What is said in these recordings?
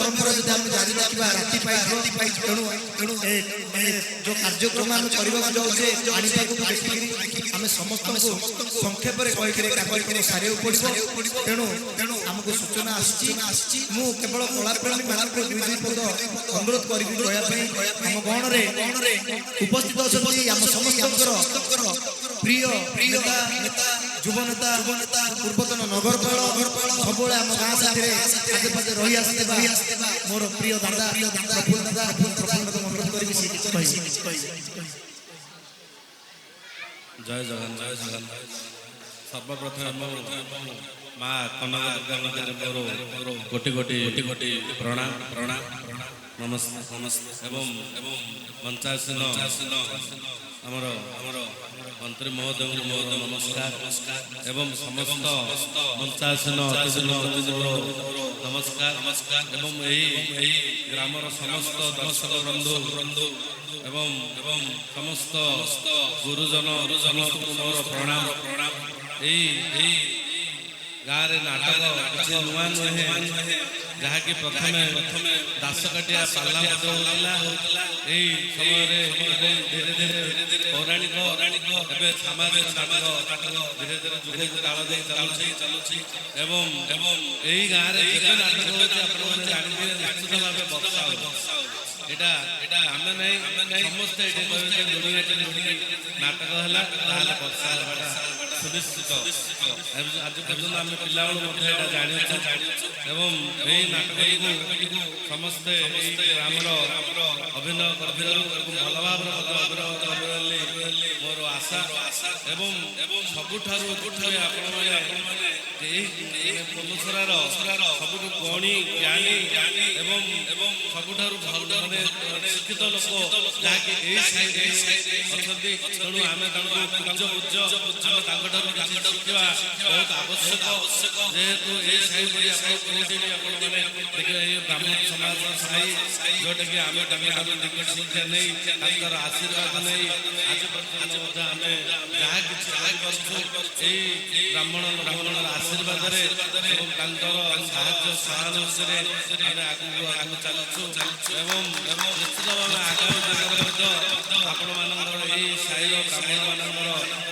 परंपरा जो आम जारी रखा राति तेणु जो कार्यक्रम आम करने जाऊे देखिए आम समस्त संक्षेप कार्यक्रम सारे पड़ो तेणु आमको सूचना आसी केवल कलाप्रेमी मान दुई पद अनुरोध करम गणरे उपस्थित अच्छा आम समस्त प्रिय नेता युव नेता पूर्वतन नगरपाल सब आम गाँ साथी आगे पाखे रही आसवा मोर प्रिय दादा प्रफुल्ल दादा अनुरोध करी जय जगन जय जगन सर्वप्रथम माँ कनक मोर कोटि कोटि कोटि प्रणाम प्रणाम नमस्ते नमस्ते एवं पंचायत आमर मंत्री महोदय मोर नमस्कार एवं समस्त पंचायत नमस्कार एवं यही ग्रामर समस्त दर्शक बंधु एवं समस्त गुरुजन मोर प्रणाम यही गाँव में नाटक किसी नुआ नुहे जहाँकि प्रथम दासकाटिया पाला होता यही समय धीरे धीरे पौराणिक सामाजिक नाटक धीरे धीरे जुग ताल दे चलुची एवं यही गाँव में नाटक होती जानते निश्चित भाव बर्षा एटा आम नहीं समस्ते नाटक है बर्षा सुनिश्चित आज पर्यटन आम पिला जानी एवं यही नाटक समस्ते ग्रामर अभिनय कर भल भाव मोर आशा एवं सबुठार पलुसरार सब गणी ज्ञानी एवं सबुठार भल शिक्षित लोक जहाँकि अच्छा तेणु आम पूज्य शिक्षा बहुत आवश्यक जेहेतु ब्राह्मण समाज साई जोटा कि आम शिक्षा नहीं आशीर्वाद नहीं आज पर्यटन आम जहाँ कि ब्राह्मण आशीर्वाद साहय आगे चलुँ एवं निश्चित भाव आगामी दिन आपण मान साई ब्राह्मण मान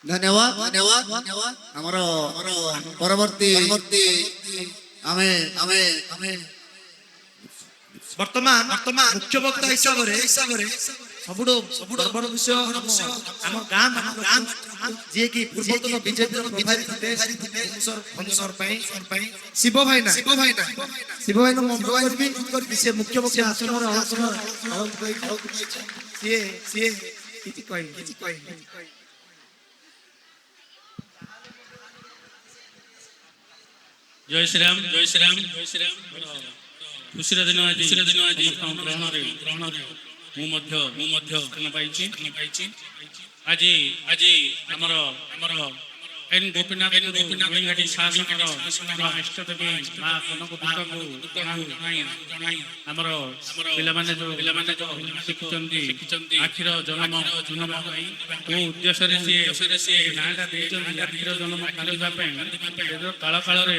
धन्यवाद धन्यवाद धन्यवाद हमर परवर्ती आमे आमे आमे वर्तमान मुख्य वक्ता हिसाब रे सबुडो गर्वर विषय आम गाँ जे कि पूर्वतन बीजेपी प्रभारी थे शिव भाईना से मुख्य वक्ता आसन जय श्री राम जय श्री राम जय श्री राम खुशीर दिन ग्रहण आज आज आमर ଏନ୍ ଗୋପୀନାଥ ଗୋବିନ୍ଦାଟି ଶାସନର ଇଷ୍ଟଦେବୀ ମା କନକଦୁର୍ଗାଙ୍କୁ ଜଣାଇ ଆମର ପିଲାମାନେ ଯୋଉ ଶିଖୁଛନ୍ତି ଆଖିର ଜନ୍ମ ପାଇଁ କୋଉ ଉଦ୍ଦେଶ୍ୟରେ ସିଏ ନାଁଟା ଦେଇଛନ୍ତି ଆଖିର ଜନ୍ମ କାନ୍ଦିବା ପାଇଁ କାଳ କାଳରେ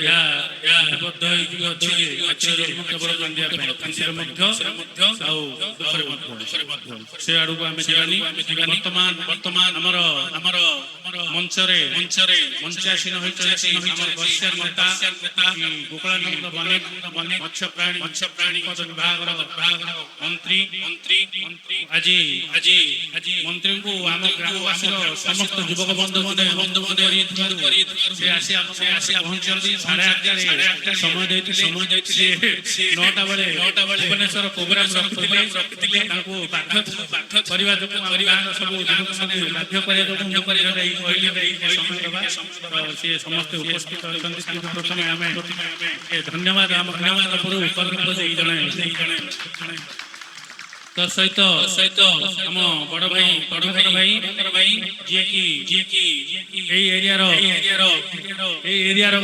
ଏହା ନିବଦ୍ଧ ହେଇକି ଅଛି ଆଖିର ଜନ୍ମ କେବଳ କାନ୍ଦିବା ପାଇଁ କାନ୍ଦିରେ ମଧ୍ୟ ଆଉ ଦୁଃଖରେ ମଧ୍ୟ ସେ ଆଡ଼କୁ ଆମେ ଯିବାନି। ବର୍ତ୍ତମାନ ଆମର ମଞ୍ଚରେ ମଞ୍ଚାସୀନ ହୋଇଛନ୍ତି ଆମର ବର୍ଷିୟାର ନେତା ଗୋକୁଳାନନ୍ଦ ବନେ ମତ୍ସ୍ୟପ୍ରାଣୀ ବିଭାଗର ମନ୍ତ୍ରୀ ଆଜି ମନ୍ତ୍ରୀଙ୍କୁ ଆମ ଗ୍ରାମବାସୀର ସମସ୍ତ ଯୁବକ ବନ୍ଧୁ ସେ ଆସି ପହଞ୍ଚିଛନ୍ତି 8:30 ସମୟ ଦେଇଥିଲେ 9ଟା ବେଳେ ଭୁବନେଶ୍ୱର ପ୍ରୋଗ୍ରାମ ରଖିଥିଲେ ତାଙ୍କୁ ବାଧ୍ୟ କରିବା ଯୋଗୁଁ ଆମ ଗାଁର ସବୁ ଯୁବକମାନେ ବାଧ୍ୟ କରିବା ଯୋଗୁଁ ସମୟ ଦେବା ସେ ସମସ୍ତେ ଉପସ୍ଥିତ ଅଛନ୍ତି। କିନ୍ତୁ ପ୍ରଥମେ ଆମେ ଧନ୍ୟବାଦ ଆମ ଗ୍ରାମରୁ ଦେଇ ଜଣାଇ ତ ସହିତ ଆମ ବଡ଼ ଭାଇ ଯିଏକି ଏଇ ଏରିଆର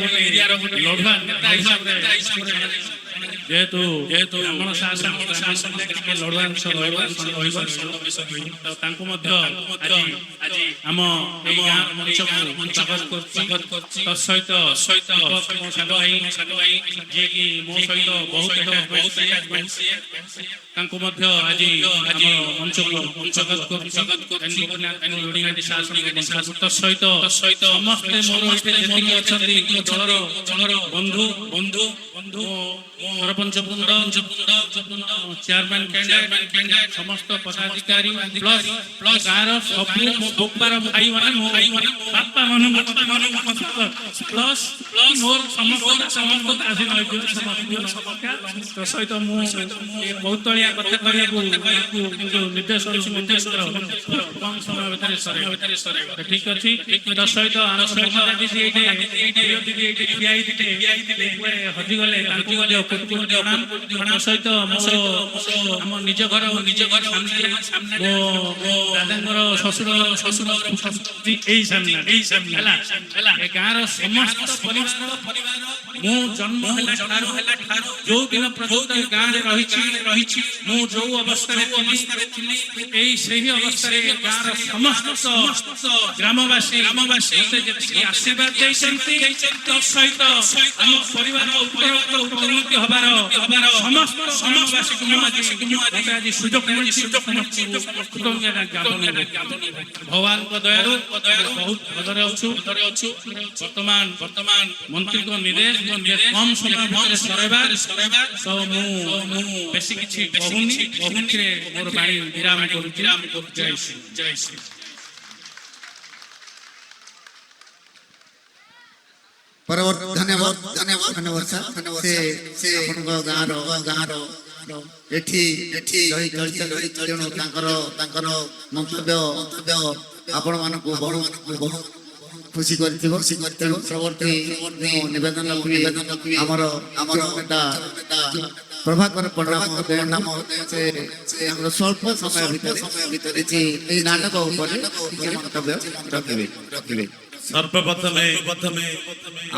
ଗୋଟେ ଲଢୁଆ ନେତା ହିସାବରେ ଯେହେତୁ ଆମର ଲଢୁଆ ତାଙ୍କୁ ମଧ୍ୟ ଆଜି ଆମ ଏଇ ଗାଁ ମଞ୍ଚକୁ ସ୍ୱାଗତ କରୁଛି। ତ ସହିତ ମୋ ସାଙ୍ଗ ଭାଇ ଯିଏକି ମୋ ସହିତ ବହୁତ ତାଙ୍କୁ ମଧ୍ୟ ଆଜି ଆମ ମଞ୍ଚକୁ ସ୍ୱାଗତ କରୁଛି। ତ ସହିତ ସମସ୍ତେ ମୋର ଯେତିକି ଅଛନ୍ତି ଦଳର ବନ୍ଧୁ ସରପଞ୍ଚ ବୃନ୍ଦ ଚେୟାରମ୍ୟାନ କ୍ୟାଣ୍ଡିଡେଟ୍ ସମସ୍ତ ପଦାଧିକାରୀ ପ୍ଲସ୍ ଗାଁର ସବୁ ମୋ ବୋପାର ଭାଇମାନେ ମୋ ବାପା ମାନେ ପ୍ଲସ୍ ମୋର ସମସ୍ତ ଆସୀନ ତ ସହିତ ମୁଁ ବହୁତଳିଆ କଥା କରିବାକୁ ନିର୍ଦ୍ଦେଶ କମ୍ ସମୟ ଭିତରେ ସରେଇବ। ଠିକ ଅଛି। ତ ସହିତ ଆମ ଦିଦି ଏଇଠି ଠିଆ ହେଇଥିଲେ ହଜିଗଲେ ସହିତ ଆମ ନିଜ ଘର ସାମ୍ନାରେ ମୋ ଦାଦାଙ୍କର ଶ୍ୱଶୁର ଏଇ ସାମ୍ନା ହେଲା ଏ ଗାଁର ସମସ୍ତ ପରିବାର ମୁଁ ଜନ୍ମ ହେଲା ଠାରୁ ଯୋଉ ଦିନ ପର୍ଯ୍ୟନ୍ତ ଗାଁରେ ରହିଛି ମୁଁ ଯୋଉ ଅବସ୍ଥାରେ ଥିଲି ଏଇ ସେହି ଅବସ୍ଥାରେ ଗାଁର ସମସ୍ତ ଗ୍ରାମବାସୀ ମତେ ଯେତିକି ଆଶୀର୍ବାଦ ଦେଇଛନ୍ତି ତ ସହିତ ଆମ ପରିବାର ଉନ୍ନତି ହବାର ସମସ୍ତ ଗ୍ରାମବାସୀକୁ ମତେ ଆଜି ସୁଯୋଗ ମିଳିଛି। ଭଗବାନଙ୍କ ଦୟାରୁ ବହୁତ ଭଲରେ ଅଛୁ। ବର୍ତ୍ତମାନ ମନ୍ତ୍ରୀଙ୍କ ନିର୍ଦ୍ଦେଶ କମ୍ ସମୟ ଭିତରେ ସରେଇବା ତ ମୁଁ ବେଶୀ କିଛି କହୁନି ମୋର ବାଣୀ ବିରାମ କରୁଛି। ଜୟ ଶ୍ରୀ। ପରବର୍ତ୍ତୀ ଧନ୍ୟବାଦ ସେ ଆପଣଙ୍କ ଗାଁର ଏଠି ରହି ତେଣୁ ତାଙ୍କର ମନ୍ତବ୍ୟ ଆପଣମାନଙ୍କୁ ବହୁତ ଖୁସି କରିଥିବ। ତେଣୁ ପରବର୍ତ୍ତୀ ନିବେଦନ ଆମର ନେତା ପ୍ରଭାକର ପଣ୍ଡା ମହୋଦୟ ନାମ ସେ ଆମର ସ୍ୱଳ୍ପ ସମୟ ଭିତରେ ଏଇ ନାଟକ ଉପରେ ମନ୍ତବ୍ୟ ରଖିବେ। ସର୍ବପ୍ରଥମେ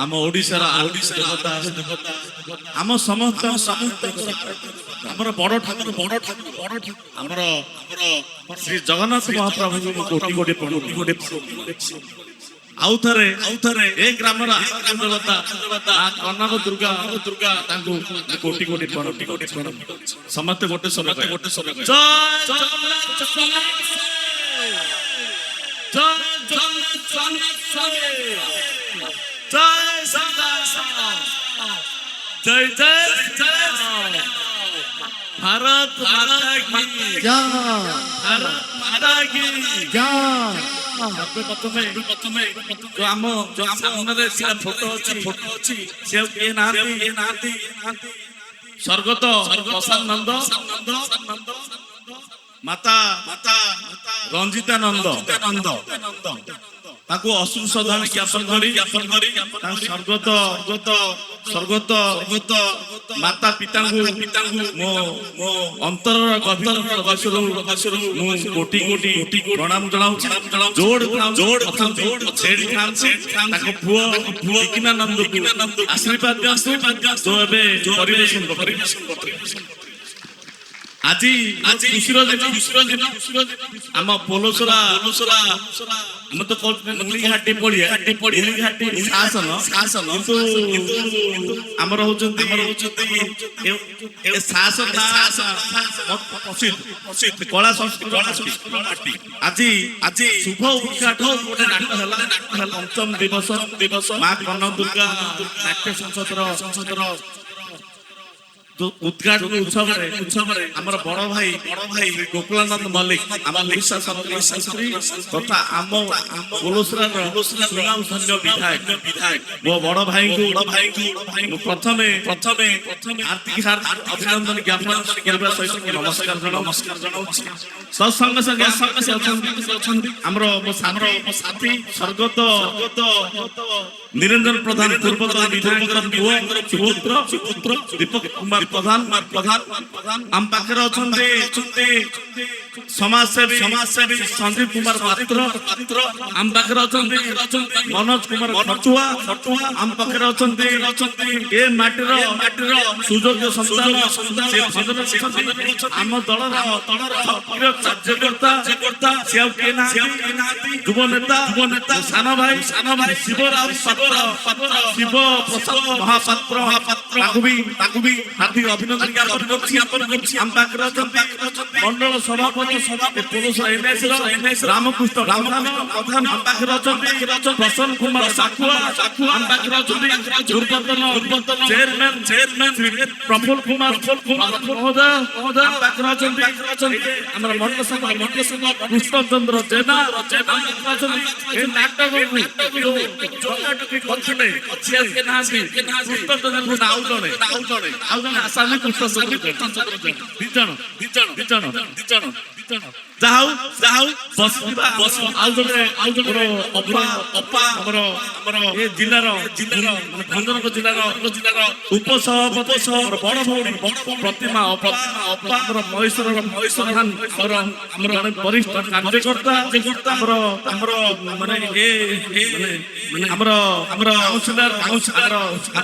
ଆମ ଓଡ଼ିଶାର ଦେବତା ଆମ ସମସ୍ତ ଆମର ବଡ଼ ଠାକୁର ଆମର ଶ୍ରୀ ଜଗନ୍ନାଥ ମହାପ୍ରଭୁଙ୍କୁ କୋଟି ଆଉ ଥରେ ଏ ଗ୍ରାମର ଦେବତା କନକ ଦୁର୍ଗା ତାଙ୍କୁ କୋଟି ସମସ୍ତେ ଗୋଟେ ଜୟ भारत माता की प्रथमे जो आम सामने फोटो अच्छी स्वर्गत प्रसाद नंद माता रंजिता नंद ତାକୁ ଅଶ୍ରୁ ଶ୍ରଦ୍ଧାଞ୍ଜଳି ଜ୍ଞାପନ କରି ସ୍ୱର୍ଗତ ମାତା ପିତାଙ୍କୁ ମୋ ଅନ୍ତରର ଗଭୀର ପ୍ରକାଶରୁ ମୁଁ କୋଟି ପ୍ରଣାମ ଜଣାଉଛି। ଯୋଡ଼ ସେଠି ଥାନ୍ତି ତାଙ୍କ ପୁଅ ଟିକିନାନନ୍ଦକୁ ଆଶୀର୍ବାଦ ଦିଅନ୍ତୁ ଯୋ ଏବେ ପରିବେଷଣ କରିବେ। ଆଜି ଖୁସିର ଦିନ ଆମ ପୋଲସରା ଆମେ ତ ମୁଳିଘାଟି ପଡିଆ ଶାସନ କିନ୍ତୁ ଆମର ହଉଛନ୍ତି ଶାସନ କଳା ସଂସ୍କୃତି। ଆଜି ଶୁଭ ଉଦ୍ଘାଟନ ଗୋଟେ ନାଟକ ହେଲା ପଞ୍ଚମ ଦିବସ ମା କନକଦୁର୍ଗା ନାଟ୍ୟ ସଂସଦର ଉଦ୍ଘାଟନ ଉତ୍ସବରେ ଆମର ବଡ ଭାଇ ଗୋକୁଳାନନ୍ଦ ମଲ୍ଲିକ ଆମ ଓଡ଼ିଶା ସଂସ୍କୃତି ତଥା ଆମ ପୋଲସରାର ସୁନାମଧନ୍ୟ ବିଧାୟକ ମୋ ବଡ ଭାଇଙ୍କୁ ମୁଁ ପ୍ରଥମେ ହାର୍ଦ୍ଦିକ ଅଭିନନ୍ଦନ ଜ୍ଞାପନ କରିବା ସହିତ ନମସ୍କାର ଜଣାଉଛି। ସଙ୍ଗେ ସଙ୍ଗେ ଅଛନ୍ତି ଆମର ସାଥୀ ସ୍ୱର୍ଗତ ନିରଞ୍ଜନ ପ୍ରଧାନ ପୂର୍ବତନ ବିଧାୟକର ପୁଅ ସୁପୁତ୍ର ଦୀପକ କୁମାର ପ୍ରଧାନ ଆମ ପାଖରେ ଅଛନ୍ତି ସମାଜସେବୀ ସଞ୍ଜୀବ କୁମାର ପାତ୍ର ଆମ ପାଖରେ ଅଛନ୍ତି ମନୋଜ କୁମାର ଖଟୁଆ ଆମ ପାଖରେ ଅଛନ୍ତି ଏ ମାଟିର ସୁଯୋଗ୍ୟ ସନ୍ତାନ ଆମ ଦଳର ସକ୍ରିୟ କାର୍ଯ୍ୟକର୍ତ୍ତା ସେ ଆଉ କିଏ ନାହାନ୍ତି ଯୁବ ନେତା ସାନ ଭାଇ ଶିବରାମ ଶିବ ପ୍ରସାଦ ମହାପାତ୍ର ତାକୁ ବି ହାର୍ଦ୍ଦିକ ଅଭିନନ୍ଦନ ଜ୍ଞାପନ କରୁଛି। ଆମ ପାଖରେ ଅଛନ୍ତି ମଣ୍ଡଳ ସଭାପତି ରାମକୃଷ୍ଣ ପ୍ରଧାନ ଆମ ପାଖରେ ଅଛନ୍ତି ପ୍ରସନ୍ନ କୁମାର ସାଖୁଆ ଆମ ପାଖରେ ଅଛନ୍ତି ପୂର୍ବତନ ଚେୟାରମ୍ୟାନ ପ୍ରଫୁଲ୍ଲ କୁମାର ମହୋଦୟ ଆମ ପାଖରେ ଅଛନ୍ତି ଆମର ମଣ୍ଡଳ ସଭା କୃଷ୍ଣଚନ୍ଦ୍ର ଜେନା ଅଛନ୍ତି। ଏ ନାଟକକୁ କରିଥିଲେ କୃଷ୍ଣଚନ୍ଦ୍ର ଆଉ ଜଣେ ଆସାମୀ କୃଷ୍ଣଚନ୍ଦ୍ର ଦି ଜଣ ଯାହା ହଉ ଆଉ ଜଣେ ଅପା ଆମର ଏ ଜିଲ୍ଲାର ଭଞ୍ଜନଗର ଜିଲ୍ଲାର ଉପସଭାପତି ବଡ ଭଉଣୀ ପ୍ରତିମା ଅପା ଆମର ମହେଶ୍ୱର ଆମର ଜଣେ ବରିଷ୍ଠ କାର୍ଯ୍ୟକର୍ତ୍ତା ଆମର ମାନେ ଆମର କାଉନ୍ସିଲର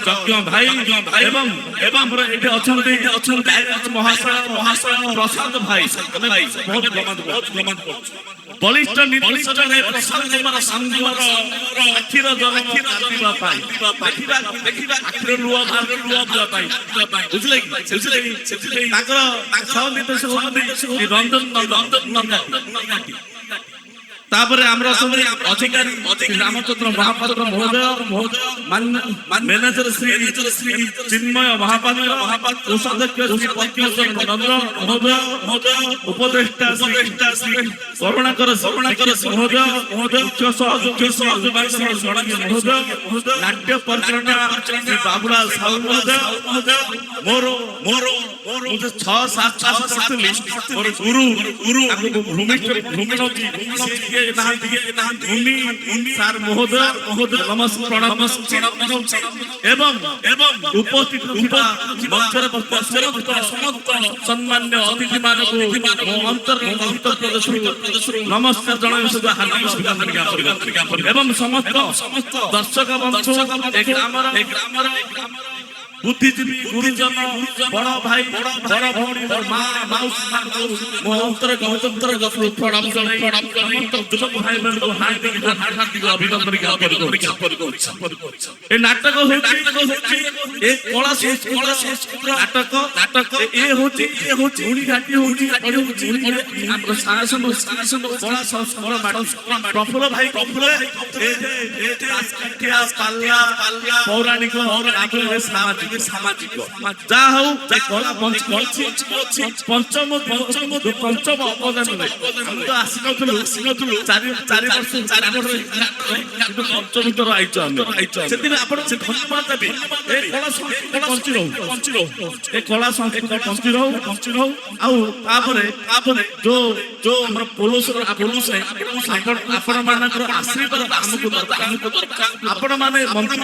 ଯଜ୍ଞ ଭାଇ ଏବଂ ଆମର ଏଠି ଅଛନ୍ତି ମହାଶୟ ପ୍ରଶାନ୍ତ ଭାଇ ବହୁତ ବଳିଷ୍ଠ ନିର୍ଦ୍ଦେଶକରେ ପ୍ରଶାନ୍ତ କୁମାର ସାମନ୍ତର ଆଖିର ଜନ୍ମ ଦେଖିବା ଆଖିର ଲୁହ ଦେବା ପାଇଁ ବୁଝିଲେ କି ତାଙ୍କର ସହ ନିର୍ଦ୍ଦେଶକ ହଉଛନ୍ତି ରଞ୍ଜନ ନନ୍ଦ। ତାପରେ ଆମର ଅଧିକାରୀ ରାମଚନ୍ଦ୍ର ମହାପାତ୍ର ମହୋଦୟ ମ୍ୟାନେଜର ଶ୍ରୀ ଚିନ୍ମୟ ମହାପାତ୍ର କୋଷାଧ୍ୟକ୍ଷ ଶ୍ରୀ ପଦ୍ମେଶ୍ୱର ନନ୍ଦ ମହୋଦୟ ଉପଦେଷ୍ଟା ଶ୍ରୀ କରୁଣାକର ମହୋଦୟ ମୁଖ୍ୟ ସହଯୋଗୀ ମହୋଦୟ ନାଟ୍ୟ ପରିଚାଳନା ଶ୍ରୀ ବାବୁଲାଲ ସାହୁ ମହୋଦୟ ମୋର 6-7 କରିଥିଲି ମୋର ଗୁରୁ ସାର୍ ମହୋଦୟ ନମସ୍କାର ପ୍ରଣାମ ଏବଂ ଉପସ୍ଥିତ ଥିବା ମଞ୍ଚରେ ସମସ୍ତ ସମ୍ମାନ୍ୟ ଅତିଥି ମାନଙ୍କୁ ଅନ୍ତର୍ଗତ ପ୍ରଦେଶରୁ ନମସ୍କାର ଜଣାଇବା ସହିତ ହାର୍ଦ୍ଦିକ ଅଭିନନ୍ଦନ ଜ୍ଞାପନ ଏବଂ ସମସ୍ତ ଦର୍ଶକ ବନ୍ଧୁ ଏ ଗ୍ରାମର ବୁଦ୍ଧିଜୀବୀ ଗୁରୁଜନ ବଡ ଭାଇ ବଡ ଭଉଣୀ ମା ମାଉସୀ ମୋ ଅନ୍ତର୍ଗତ ପ୍ରଣାମ ଜଣାଇ ଯୁବକ ଭାଇ ମାନଙ୍କୁ ହାର୍ଦ୍ଦିକ ଅଭିନନ୍ଦନ ଜ୍ଞାପନ କରୁଛି। ଏ ନାଟକ ହଉଛି ଏ କଳା ନାଟକ ଏ ହଉଛି ମୁଳିଘାଟି ହଉଛି ଆମର ଶାସନ କଳା ସଂସ୍କାର ପ୍ରଫୁଲ୍ଲ ଭାଇ ପାଲା ପୌରାଣିକ ସାମାଜିକ ଯାହା ହଉ ଏ କଳା ବଞ୍ଚିଛି ପଞ୍ଚମ ଅବଦାନରେ ଆମେ ତ ଆସିନଥିଲୁ 4 ବର୍ଷ କିନ୍ତୁ ପଞ୍ଚମୀତର ଆଇଛ ଆମେ ସେଥିପାଇଁ ଆପଣ ସେ ଧନ୍ୟବାଦ ଦେବେ ଏ କଳା ସଂସ୍କୃତି ବଞ୍ଚି ରହୁ ଏ କଳା ସଂସ୍କୃତି ବଞ୍ଚି ରହୁ ଆଉ ତାପରେ ଯୋଉ ଆମର ପୋଲସ ଆପଣ ମାନଙ୍କର ଆଶୀର୍ବାଦ ଆମକୁ ଦରକାର ଆପଣ ମାନେ ମନ୍ତ୍ରୀ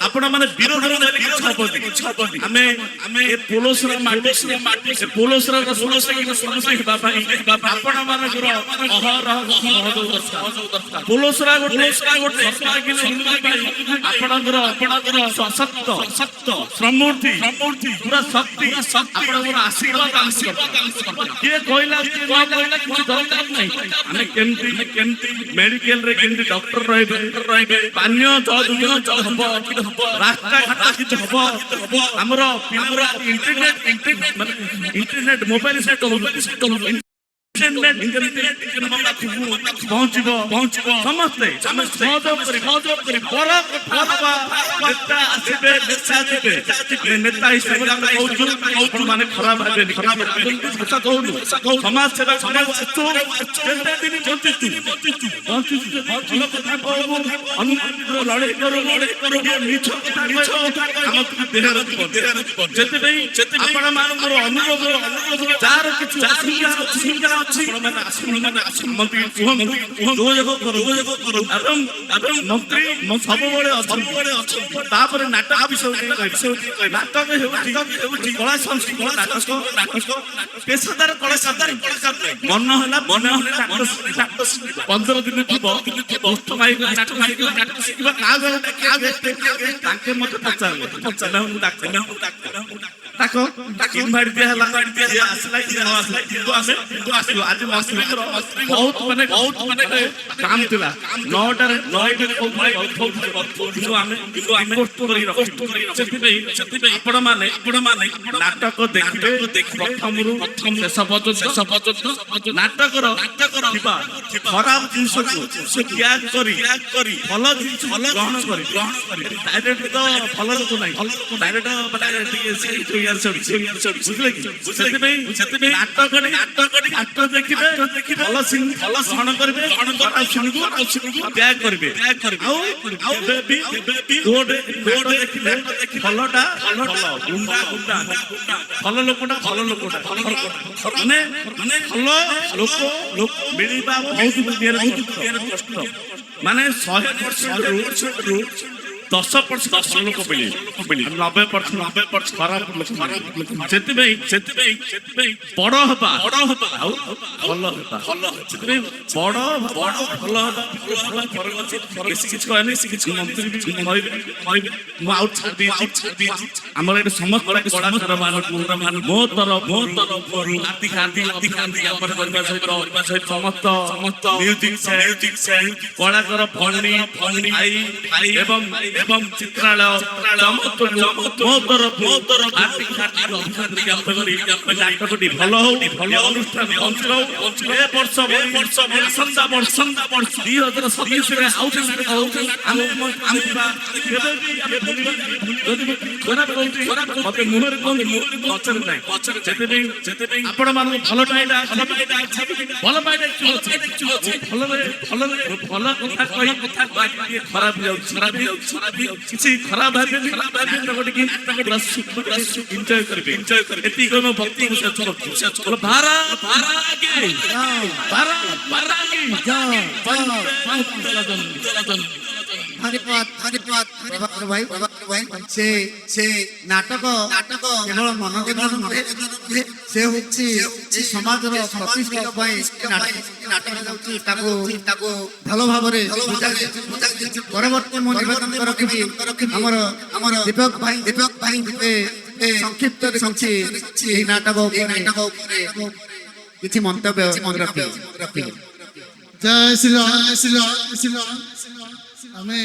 ଆପଣ ମାନେ ବିରୋଧରେ କିଛି ହବନି ଆମେ ଏ ପୋଲସର ମାଟି ସେ ପୋଲସର ସମସ୍ତେ ହେବା ପାଇଁ ଆପଣ ମାନଙ୍କର ଅହରହ ସହଯୋଗ ଦରକାର ପୋଲସରା ଗୋଟେ ଆପଣଙ୍କର ସଶକ୍ତ ଶ୍ରମମୂର୍ତ୍ତି ପୁରା ଶକ୍ତି ଆପଣଙ୍କର ଆଶୀର୍ବାଦ କିଏ କହିଲା କିଛି ଦରକାର ନାହିଁ ଆମେ କେମିତି ମେଡିକାଲରେ କେମିତି ଡକ୍ଟର ରହିବେ ପାନୀୟ ଜଳ ହବ ରାସ୍ତାଘାଟ କିଛି ହବ ଆମର ପିଲାର ଇଣ୍ଟରନେଟ ମୋବାଇଲ ସେଟ ପହଞ୍ଚିବ ସମସ୍ତେ ସହଯୋଗ କରି ବଡ ନେତା ଆସିବେ ନେତା ହିସାବରେ ଆମେ କହୁଛୁ ମାନେ ଖରାପ ହେବେନି କହୁନୁ ସମାଜ ସେବା କେତେ ଦିନ ବଞ୍ଚିଛୁ ଭଲ କଥା କହିବୁ ଲଢେଇ କରୁ ମିଛ କଥା ଆମକୁ ଦେହରେ ସେଥିପାଇଁ ଆପଣ ମାନଙ୍କର ଅନୁରୋଧ ଯାହାର କିଛି ଅସୁବିଧା ଅଛି ଯୋଗାଯୋଗ କରୁ ଏବଂ ମନ୍ତ୍ରୀ ସବୁବେଳେ ଅଛନ୍ତି ତାପରେ ନାଟକ ବିଷୟରେ ନାଟକ ହେଉଛି କଳା ସଂସ୍କୃତି ନାଟକ ପେଶାଦାର କଳା ମନ ହେଲା 15 ଦିନ ଥିବ ତାଙ୍କେ ମତେ ପଚାରିଲେ ଇନଭାଇଟ୍ ଦିଆହେଲା ଆସିଲା କିନ୍ତୁ ଆସିଲୁ ଆଜି ମନ୍ତ୍ରୀଙ୍କର ବହୁତ ମାନେ କାମ ଥିଲା 9ଟାରେ ସେଥିପାଇଁ ଆପଣମାନେ ନାଟକ ଦେଖିବେ ପ୍ରଥମରୁ ଶେଷ ପର୍ଯ୍ୟନ୍ତ ନାଟକର ଥିବା ଖରାପ ଜିନିଷକୁ ତ୍ୟାଗ କରି ଭଲ ଜିନିଷ ଗ୍ରହଣ କରି ଡାଇରେକ୍ଟ ତ ଭଲ ଲୋକ ନାହିଁ ଡାଇରେକ୍ଟ ବୁଝିଲେ କି ସେଥିପାଇଁ ନାଟକ ଦେଖିବେ ଭଲ ଗ୍ରହଣ କରିବେ ତ୍ୟାଗ କରିବେ ଆଉ ଦେଖିବେ ଭଲଟା ଭଲ ଲୋକଟା ମାନେ ଭଲ ଲୋକ ମିଳିବା ବହୁତ କଷ୍ଟ ମାନେ 100%ରୁ 10% ଭଲ ଲୋକ ମିଳିବେ 90% ଖରାପ ଲୋକ ସେଥିପାଇଁ ବଡ ହବା ଆଉ ଭଲ ହବା ସେଥିପାଇଁ ବଡ ଭଲ ହବା ବେଶୀ କିଛି କହିନି ମନ୍ତ୍ରୀ ବି କହିବେ ମୁଁ ଆଉ ଛାଡି ଦେଇଛି ଆମର ଏଠି ସମସ୍ତ କଳାକାର ମୋ ତରଫରୁ ଆମର କରିବା ସହିତ ସମସ୍ତ ମ୍ୟୁଜିକ କଳାକାର ଭଉଣୀ ଭାଇ ଏବଂ ଚିତ୍ରାଳୟ ମୋ ତରଫରୁ ନାଟକଟି ଭଲ ହଉ ଭଲ ଅନୁଷ୍ଠାନ ଏ ବର୍ଷ 2027ରେ ମତେ ମୁହଁରେ ପଛରେ ନାହିଁ ସେଥିପାଇଁ ଆପଣ ମାନଙ୍କୁ ଭଲ ପାଇଟା ଭଲ କଥା କହି ଖରାପ ଯାଉଛି କିଛି ଖରାପ ଭାବିବେ ଏନ୍ଜୟ କରିବେ ଏତିକି କହିବ ଭକ୍ତି ଧନ୍ୟବାଦ ଭାଇ ସେ ନାଟକ କେବଳ ମନୋରଞ୍ଜନ ନୁହେଁ ସେ ହଉଛି ସମାଜର ପ୍ରତିଷ୍ଠା ପାଇଁ ନାଟକ ଯାଉଛି ତାକୁ ଭଲ ଭାବରେ ପରବର୍ତ୍ତୀ ମୁଁ ନିବେଦନ ରଖିବି ଆମର ଦୀପକ ଭାଇ ସଂକ୍ଷିପ୍ତରେ ଏହି ନାଟକ ଉପରେ କିଛି ମନ୍ତବ୍ୟ ରଖିବେ। ଜୟ ଶ୍ରୀ ରାମ। ଆମେ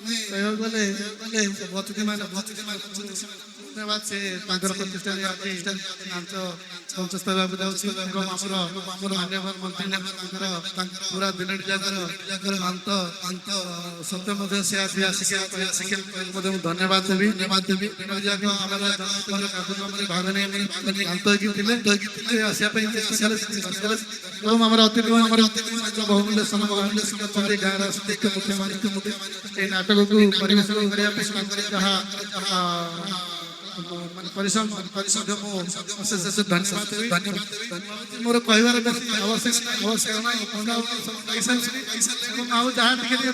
କହିବାକୁ ଗଲେ ବତିଥି ମାନେ ଧନ୍ୟବାଦ ସେ ତାଙ୍କର ପ୍ରତିଷ୍ଠାରେ ଆଜି ନାଚ ମଞ୍ଚସ୍ଥ ହେବାକୁ ଯାଉଛି ଏବଂ ଆମର ମାନ୍ୟବର ମନ୍ତ୍ରୀଙ୍କର ପୁରା ଦିନଟି ଯାକର ଅନ୍ତ ସତ୍ୟ ମଧ୍ୟ ସେ ଆଜି ଆସିକି ମଧ୍ୟ ମୁଁ ଧନ୍ୟବାଦ ଦେବି ଦିନଟି ଯାକ ଆମର ଜନହିତକର କାର୍ଯ୍ୟକ୍ରମରେ ଭାଗ ନେଇ ଅନ୍ତ ହେଇକି ଥିଲେ ଆସିବା ପାଇଁ ଚେଷ୍ଟା କଲେ ଏବଂ ଆମର ଅତିଥି ବହୁମୂଲ୍ୟ ସମୟ ଅଛନ୍ତି ଗାଁର ମୁଖ୍ୟମନ୍ତ୍ରୀ এই নাটকକୁ ପରିବେଷଣ କରିବା ପାଇଁ ତାଙ୍କର ଯାହା ପରିଶ୍ରମ ମୁଁ ଅଶେଷ ଧନ୍ୟବାଦ ଦେବି ମୋର କହିବାର ଆବଶ୍ୟକ ନାହିଁ ଏବଂ ଆଉ ଯାହା ଟିକେ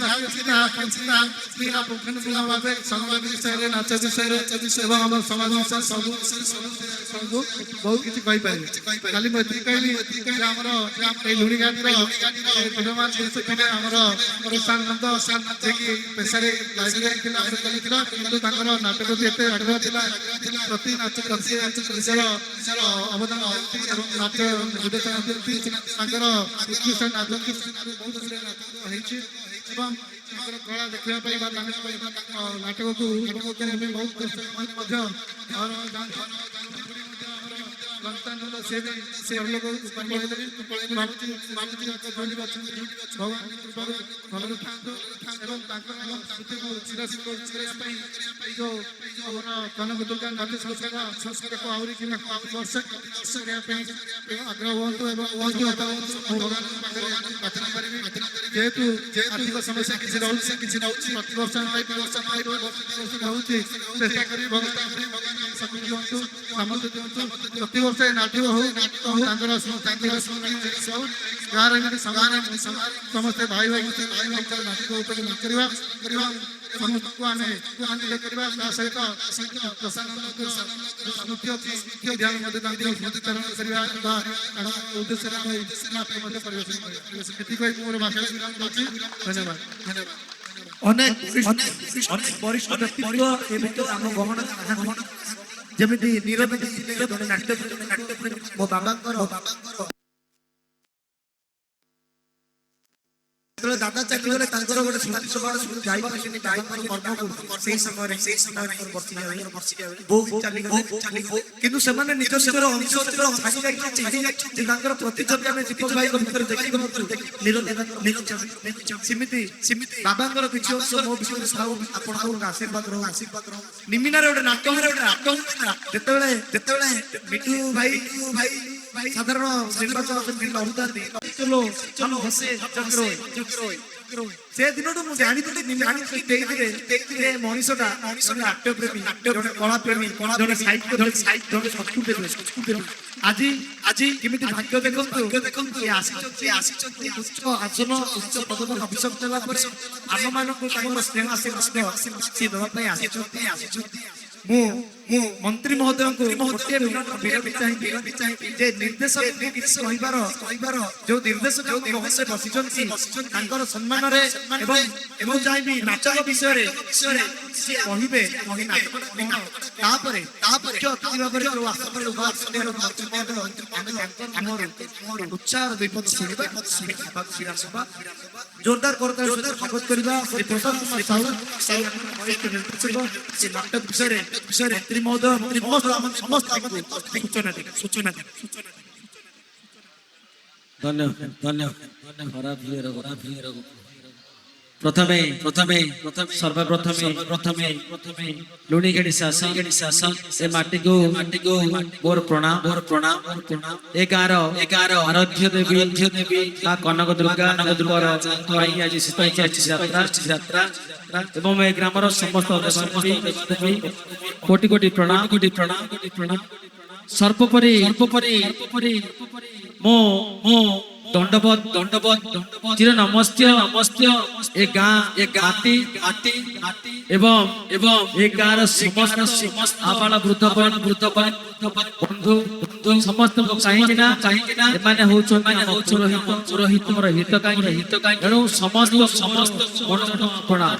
ଭାବେ ସମାଜ ବିଷୟରେ ନାଚ ବିଷୟରେ ଏବଂ ଆମ ସମାଜ ବିଷୟରେ ସବୁ ବହୁତ କିଛି କହିପାରିବେ ଖାଲି ମୁଁ ଏତିକି କହିବି ଯେ ଆମର ଏଇ ଲୁଣିଘାଟର ବିଦ୍ୟମାନ ଥିଲେ ଆମର ପ୍ରଶାନ୍ତ ଯିଏକି ପେଶାରେ ଲାଇବ୍ରେରୀ ଥିଲା କିନ୍ତୁ ତାଙ୍କର ନାଟକ ଏତେ ଆଗ୍ରହ ଥିଲା ପ୍ରତି ନାଚ ନିଜର ଅବଦାନ ଏବଂ ନାଚ ନିର୍ଦ୍ଦେଶନା ଦିଅନ୍ତି ତାଙ୍କର ଉତ୍କୃଷ୍ଟ ନାଚ ବହୁତ ହେଇଛି ଏବଂ ତାଙ୍କର କଳା ଦେଖିବା ପାଇଁ ବା ନାଟକକୁ ଉପଭୋଗ କରିବା ପାଇଁ ବହୁତ ମଧ୍ୟ ସେ ଲୋକ ଭଗବାନ ଥାଆନ୍ତୁ ଏବଂ ତାଙ୍କର ସ୍ମୃତିକୁ ଚିରସ୍ମରଣ ପାଇଁ ଯେଉଁ ଆମର କନକ ଦୁର୍ଗା ନାଟ୍ୟ ସଂସ୍କାରକୁ ଆହୁରି ବର୍ଷ କରିବା ପାଇଁ ଆଗ୍ରହ ହୁଅନ୍ତୁ ଏବଂ ଭଗବାନଙ୍କ ପାଖରେ ପ୍ରାର୍ଥନା କରିବି ଯେହେତୁ ଆର୍ଥିକ ସମସ୍ୟା କିଛି ରହୁଛି ପ୍ରତିବର୍ଷ ରହୁଛି ଚେଷ୍ଟା କରିବି ଭଗବାନ ଶକ୍ତି ଦିଅନ୍ତୁ ସାମର୍ଥ୍ୟ ଦିଅନ୍ତୁ ପ୍ରତିବର୍ଷ ନାଟକ ହଉ ତାଙ୍କର ଗାଁର ଏମିତି ସମସ୍ତେ ଭାଇ ନାଟକ ଉପରେ କରିବା ସମସ୍ତଙ୍କୁ ଆମେ ଆନନ୍ଦିତ କରିବା ତା ସହିତ ସ୍ମୃତି ଅଛି ଧ୍ୟାନ ମଧ୍ୟ ତାଙ୍କୁ ସ୍ମୃତିଚାରଣ କରିବା ବା ଉଦ୍ଦେଶ୍ୟରେ ଆମେ ମଧ୍ୟ ପରିବେଷଣ କରିବା ସେତିକି କହି ମୋର ଭାଷାରେ ବିରାମ ଦେଉଛି ଧନ୍ୟବାଦ ଅନେକ ବରିଷ୍ଠ ବ୍ୟକ୍ତିତ୍ୱ ଏ ଭିତରେ ଆମ ଗହଣ ଯେମିତି ନିରବ ଜଣେ ନାଟ୍ୟ ମୋ ବାବାଙ୍କର ଦାଦା ଚାଲିଗଲେ ତାଙ୍କର ଗୋଟେ ସ୍ମୃତି ସଭା ଯାଇପାରିଲେନି ବାବାଙ୍କର କର୍ମକୁ ସେଇ ସମୟରେ ବୋଉ ଚାଲିଗଲେ କିନ୍ତୁ ସେମାନେ ନିଜ ନିଜର ଅଂଶ ଛାଡ଼ି ଯାଇଛନ୍ତି ତାଙ୍କର ପ୍ରତିଛବି ଆମେ ଦୀପକ ଭାଇଙ୍କ ଭିତରେ ଦେଖିପାରୁଛୁ ସେମିତି ବାବାଙ୍କର କିଛି ଅଂଶ ମୋ ବିଷୟରେ ଆପଣଙ୍କ ଆଶୀର୍ବାଦ ରହୁ ନିମିନାରେ ଗୋଟେ ନାଟକ ଯେତେବେଳେ ମିଠୁ ଭାଇ ସାଧାରଣ ନିର୍ବାଚନ ରହୁଥାନ୍ତି ସେ ଦିନଠୁ ମୁଁ ଜାଣିଥିଲି ମଣିଷଟା ନାଟ୍ୟପ୍ରେମୀ ଜଣେ କଳାପ୍ରେମୀ ଜଣେ ସାହିତ୍ୟ ଆଜି କେମିତି ଭାଗ୍ୟ ଦେଖନ୍ତୁ ଆସିଛନ୍ତି ଉଚ୍ଚ ଆସନ ଉଚ୍ଚ ପଦରେ ଅଭିଷେକ ଦେଲା ପରେ ଆମମାନଙ୍କୁ ତାଙ୍କର ସ୍ନେହ ଆଶୀର୍ବାଦ ଦେବା ପାଇଁ ଆସିଛନ୍ତି ମୁଁ ମନ୍ତ୍ରୀ ମହୋଦୟଙ୍କୁ ଗୋଟିଏ ବିରତି ଚାହିଁବି ଯେ ନିର୍ଦ୍ଦେଶକ କିଛି କହିବାର ଯୋଉ ନିର୍ଦ୍ଦେଶକ ବସିଛନ୍ତି ତାଙ୍କର ସମ୍ମାନରେ ଏବଂ ମୁଁ ଚାହିଁବି ନାଟକ ବିଷୟରେ କହିବେ ତାପରେ ଅତିଥି ଭାବରେ ଯୋଉ ଉତ୍ସାହ ବିପଦ ଶୁଣିବା ଜୋରଦାର ସ୍ୱାଗତ କରିବା ନାଟକ ବିଷୟରେ ମନ୍ତ୍ରୀ ମହୋଦୟ ସୂଚନା ପ୍ରଥମେ ସର୍ବପ୍ରଥମେ ଲୁଣିଘାଟି ଶାସନ ଏ ମାଟିକୁ ମୋର ପ୍ରଣାମ ଏ ଗାଁର ଆରାଧ୍ୟ ଦେବୀ ମା କନକ ଦୁର୍ଗାଙ୍କର ପାଇଁ ଆଜି ଯାତ୍ରା ଏବଂ ଏ ଗ୍ରାମର ସମସ୍ତ କୋଟି ପ୍ରଣାମ ସର୍ବୋପରି ମୁଁ ଦଣ୍ଡବତ ଚିର ନମସ୍ୟ ଏ ଗାଁ ଏବଂ ଏ ଗାଁର ସମସ୍ତ ଆବାଳ ବୃଦ୍ଧ ବନ୍ଧୁ ସମସ୍ତଙ୍କୁ କାହିଁକି ନା ଏମାନେ ହଉଛନ୍ତି ମୋର ହିତକାଙ୍ଗୀ ତେଣୁ ସମସ୍ତ ପ୍ରଣାମ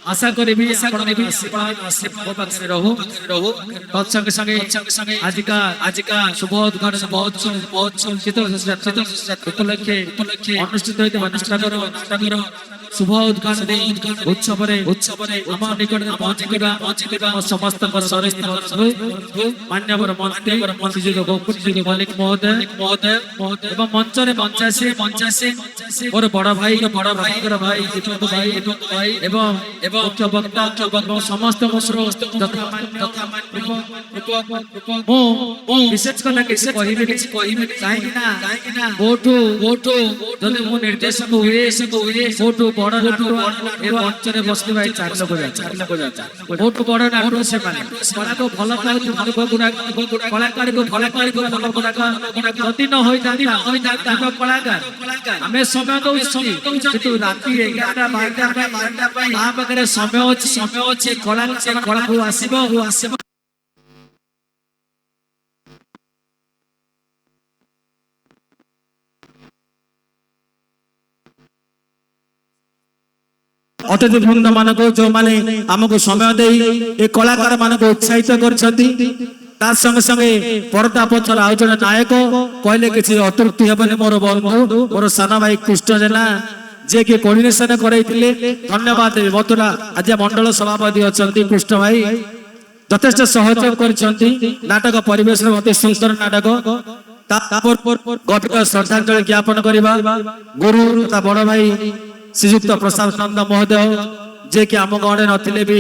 আশা করিবি ଆପଣ আশীর্বাদ ମୋ ପାଖରେ ରହୁ ତତ୍ସଙ୍ଗେ ସଙ୍ଗେ ଆଜିକା ଶୁଭ ଉଦ୍ଘାଟନ ମହୋତ୍ସବ ଉପଲକ୍ଷେ ଅନୁଷ୍ଠିତ ହୋଇଥିବା ନାଟକର ଶୁଭ ଉଦ୍ଘାଟନ ଉତ୍ସବରେ ଆମ ନିକଟରେ ପହଞ୍ଚିଥିବା ସମସ୍ତଙ୍କର ମାନ୍ୟବର ମନ୍ତ୍ରୀ ଶ୍ରୀଯୁକ୍ତ ଗୋକୁଳ ମଲ୍ଲିକ ମହୋଦୟ ଏବଂ ମଞ୍ଚରେ ପଞ୍ଚାଶୀ ମୋର ବଡ ଭାଇଙ୍କର ଭାଇ ଦୀପକ ଭାଇ ଏବଂ ମୁଖ୍ୟ ବକ୍ତା ଏବଂ ସମସ୍ତଙ୍କ ମୁଁ ବିଶେଷ କଥା କିଛି କହିବି କାହିଁକି ନା ମୋଠୁ ଯଦି ମୁଁ ନିର୍ଦ୍ଦେଶକ ହୁଏ ମୋଠୁ ବଡ ନାଟକ ଏ ମଞ୍ଚରେ ବସିଥିବା ଏଇ 4 ଲୋକ ମୋଠୁ ବଡ ନାଟକ ସେମାନେ କଳାକୁ ଭଲ କଳାକାରକୁ ଭଲ ଗୁଡାକ ଯଦି ନ ହୋଇଥାନ୍ତା କଳାକାର ଆମେ ସମୟ ଦଉଛୁ କିନ୍ତୁ ରାତି 11ଟା 12ଟା ପାଇଁ ତା ପାଖରେ ସମୟ ଅଛି କଳାକୁ ଆସିବ ଅତିଥି ବୃନ୍ଦ ମାନଙ୍କୁ ଯୋଉମାନେ ଆମକୁ ସମୟ ଦେଇ ଏ କଳାକାର ମାନଙ୍କୁ ଉତ୍ସାହିତ କରିଛନ୍ତି ତା ସଙ୍ଗେ ପରଦା ପଛର ଆଉ ଜଣେ ନାୟକ କହିଲେ କିଛି ଅତୃପ୍ତି ହେବନି ମୋର ବନ୍ଧୁ ମୋର ସାନ ଭାଇ କୃଷ୍ଣ ଜେନା ଯିଏ କି କୋର୍ଡିନେସନ କରାଇଥିଲେ ଧନ୍ୟବାଦ ମଥୁରା ଆଜି ମଣ୍ଡଳ ସଭାପତି ଅଛନ୍ତି କୃଷ୍ଣ ଭାଇ ଯଥେଷ୍ଟ ସହଯୋଗ କରିଛନ୍ତି ନାଟକ ପରିବେଶର ଅତି ସୁନ୍ଦର ନାଟକ ଗଭୀର ଶ୍ରଦ୍ଧାଞ୍ଜଳି ଜ୍ଞାପନ କରିବା ଗୁରୁ ତଥା ବଡ ଭାଇ ଶ୍ରୀଯୁକ୍ତ ପ୍ରସାଦ ନନ୍ଦ ମହୋଦୟ ଯିଏ କି ଆମ ଗଣରେ ନଥିଲେ ବି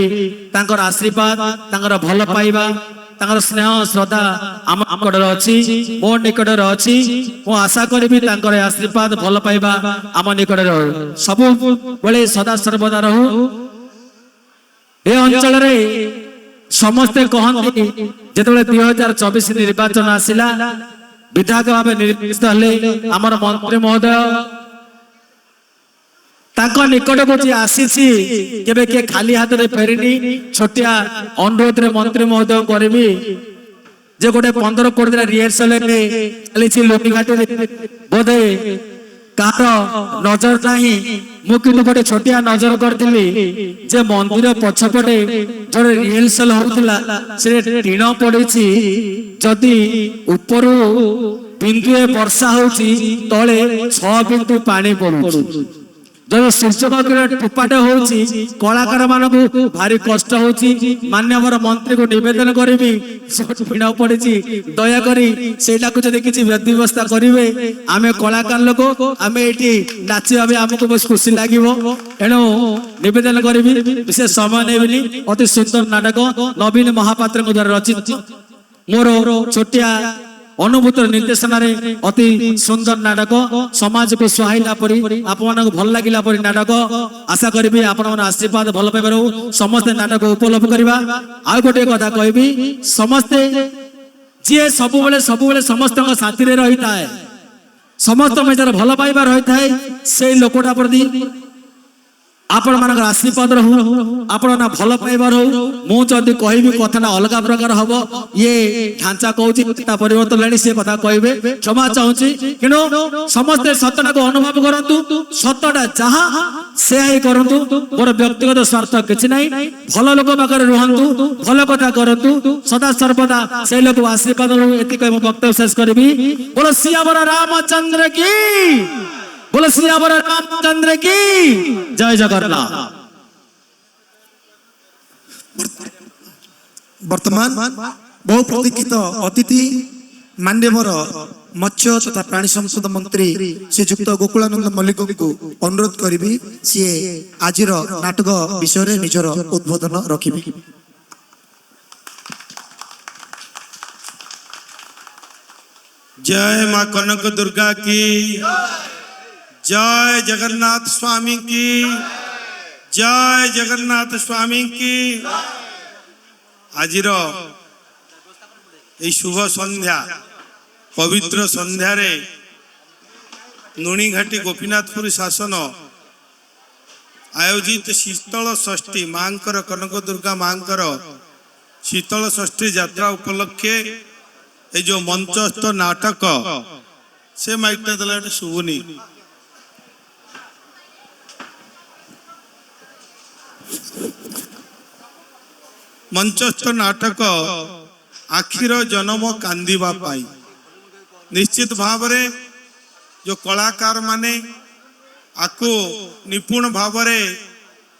ତାଙ୍କର ଆଶୀର୍ବାଦ ତାଙ୍କର ଭଲ ପାଇବା ତାଙ୍କର ସ୍ନେହ ଶ୍ରଦ୍ଧା ଆମ ନିକଟରେ ଅଛି ମୋ ନିକଟରେ ଅଛି ମୁଁ ଆଶା କରିବି ତାଙ୍କର ଆଶୀର୍ବାଦ ଭଲ ପାଇବା ଆମ ନିକଟରେ ସବୁବେଳେ ସଦା ସର୍ବଦା ରହୁ ଏ ଅଞ୍ଚଳରେ ସମସ୍ତେ କହନ୍ତି ଯେତେବେଳେ 2024 ନିର୍ବାଚନ ଆସିଲା ବିଧାୟକ ଭାବେ ନିର୍ବାଚିତ ହେଲେ ଆମର ମନ୍ତ୍ରୀ ମହୋଦୟ ତାଙ୍କ ନିକଟକୁ ଯିଏ ଆସିଛି କେବେ କିଏ ଖାଲି ହାତରେ ଫେରିନି ଛୋଟିଆ ଅନୁରୋଧରେ ମନ୍ତ୍ରୀ ମହୋଦୟ କରିବି ଯେ ଗୋଟେ 15 କୋଟି ଦିନ ରିହର୍ସାଲ ଚାଲିଛି ଲୋକିଘାଟରେ ବୋଧେ କାହାର ନଜର ନାହିଁ ମୁଁ କିନ୍ତୁ ଗୋଟେ ଛୋଟିଆ ନଜର କରିଥିଲି ଯେ ମନ୍ଦିର ପଛପଟେ ଜଣେ ରିହର୍ସାଲ ହଉଥିଲା ସେ ଟିଣ ପଡିଛି ଯଦି ଉପରୁ ବିନ୍ଦୁଏ ବର୍ଷା ହଉଛି ତଳେ 6 ବିନ୍ଦୁ ପାଣି ପଡୁଛି ଯଦି ସୂର୍ଯ୍ୟଙ୍କ ଟୋପାଟେ ହଉଛି କଳାକାର ମାନଙ୍କୁ ଭାରି କଷ୍ଟ ହଉଛି ମାନ୍ୟବର ମନ୍ତ୍ରୀକୁ ନିବେଦନ କରିବି ଭିଡ଼ ପଡିଛି ଦୟାକରି ସେଇଟାକୁ ଯଦି କିଛି ବ୍ୟବସ୍ଥା କରିବେ ଆମେ କଳାକାର ଲୋକ ଆମେ ଏଇଠି ନାଚିବା ବି ଆମକୁ ବହୁତ ଖୁସି ଲାଗିବ ଏଣୁ ନିବେଦନ କରିବି ବିଶେଷ ସମୟ ନେବିନି ଅତି ସୁନ୍ଦର ନାଟକ ନବୀନ ମହାପାତ୍ରଙ୍କ ଦ୍ୱାରା ରଚିତ ମୋର ଛୋଟିଆ ଅନୁଭୂତ ନିର୍ଦ୍ଦେଶନାରେ ଅତି ସୁନ୍ଦର ନାଟକ ସମାଜକୁ ସୁହାଇଲା ପରି ଆପଣମାନଙ୍କୁ ଭଲ ଲାଗିଲା ପରି ନାଟକ ଆଶା କରିବି ଆପଣଙ୍କର ଆଶୀର୍ବାଦ ଭଲ ପାଇବାରୁ ସମସ୍ତେ ନାଟକ ଉପଲବ୍ଧ କରିବା ଆଉ ଗୋଟେ କଥା କହିବି ସମସ୍ତେ ଯିଏ ସବୁବେଳେ ସମସ୍ତଙ୍କ ସାଥିରେ ରହିଥାଏ ସମସ୍ତ ନିଜର ଭଲ ପାଇବା ରହିଥାଏ ସେଇ ଲୋକଟା ପ୍ରତି आपण मान आशीर्वाद रहू आपण भल पाइबा रहू मु जदि कहबी कथा अलग प्रकार हम ये ढांचा कहूँ परिवर्तन लाणी से कथा कहे क्षमा चाहूँगी कि समस्ते सतटा को अनुभव करूँ सतटा जहाँ से ही करूँ मोर व्यक्तिगत स्वार्थ किसी ना भल लोक पाखे रुहतु भल कथा करूँ सदा सर्वदा से लोक आशीर्वाद रहू ये वक्तव्य शेष करी बोलो सियावर रामचंद्र की बोलो सियावर रामचंद्र की जय जगन्नाथ। वर्तमान बहु प्रतीक्षित अतिथि मान्यवर मत्स्य तथा प्राणी संपद मंत्री श्रीयुक्त गोकुलानंद मल्लिक को अनुरोध करी सी आज नाटक विषय निजर उद्बोधन रखिबे। जय मां कनक दुर्गा की जय जगन्नाथ स्वामी की जय जगन्नाथ स्वामी की। आजिर शुभ संध्या पवित्र संध्या रे नुणीघाटी गोपीनाथपुर शासन आयोजित शीतल षष्ठी मांकर कनक दुर्गा मांकर शीतल षष्ठी यात्रा उपलक्षे ये जो मंचस्थ नाटक से माइकटा देला शुभुनी ମଞ୍ଚସ୍ଥ ନାଟକ ଆଖିର ଜନ୍ମ କାନ୍ଦିବା ପାଇଁ। ନିଶ୍ଚିତ ଭାବରେ जो कलाकार माने आको निपुण भावरे